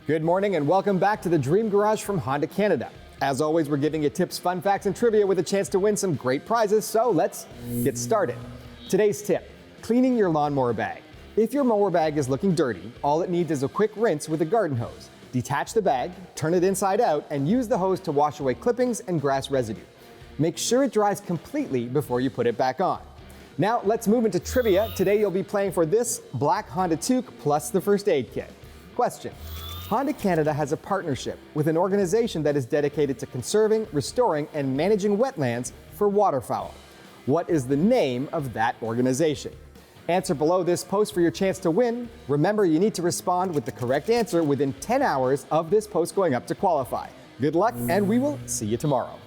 Good morning and welcome back to the Dream Garage from Honda Canada. As always, we're giving you tips, fun facts, and trivia with a chance to win some great prizes, so let's get started. Today's tip, cleaning your lawnmower bag. If your mower bag is looking dirty, all it needs is a quick rinse with a garden hose. Detach the bag, turn it inside out, and use the hose to wash away clippings and grass residue. Make sure it dries completely before you put it back on. Now let's move into trivia. Today you'll be playing for this black Honda Toque plus the first aid kit. Question. Honda Canada has a partnership with an organization that is dedicated to conserving, restoring, and managing wetlands for waterfowl. What is the name of that organization? Answer below this post for your chance to win. Remember, you need to respond with the correct answer within 10 hours of this post going up to qualify. Good luck, and we will see you tomorrow.